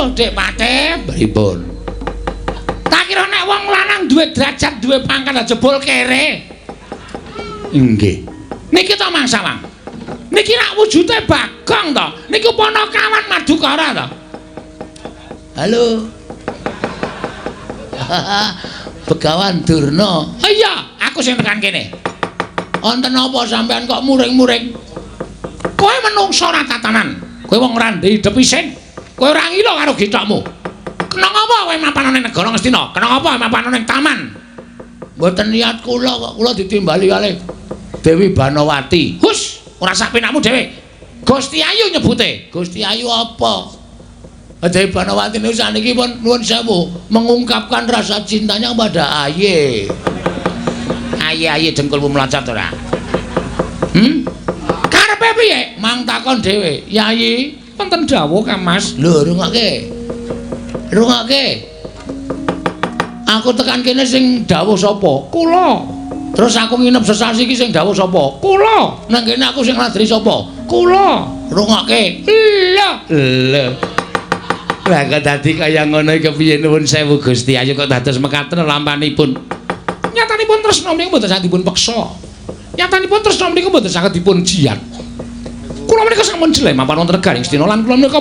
Lho, Dik Pate, pripun? Tak kira nek wong lanang duwe derajat, duwe pangkat jebul kere. Nggih. Niki to Mang Sawang. Niki rak wujude Bagong to. Niku Panakawan Madukara to. Halo. Begawan Durna. Iya, aku sing tekan kene. Wonten apa sampean kok muring-muring? Kowe menungso ra tatanan. Kowe wong randhe hidup isin. Kowe ora ngilo karo githokmu. Kena apa kowe mapan ning negara Ngastina? Kena apa mapan ning taman? Mboten niat kula kok kula ditimbali kalih Dewi Banowati. Hus, ora sak penakmu dhewe. Gusti Ayu nyebute. Gusti Ayu apa? Dewi Banowati niku saniki pun nuwun sewu mengungkapkan rasa cintanya kepada Aye. Aye dengkulmu meloncat ora? Karepe piye? Mang takon dhewe. Yayi, wonten dawuh Kang Mas. Lho, rungokke. Rungokke. Aku tekan kene sing dawuh sapa? Kula. Terus aku nginep sesasi iki sing dawuh sapa? Kula. Nang kene aku sing ngladri sapa? Kula. Rungokke. Lho. Lah kok dadi kaya ngono iki kepiye nuwun sewu Gusti Ayu kok dados mekaten lampanipun. Nyatanipun tresna menika mboten saged dipun peksa. Nyatanipun tresna menika mboten saged dipun jiat. Kula menika sampun jelek mapan wonten negaring Astina lan kula menika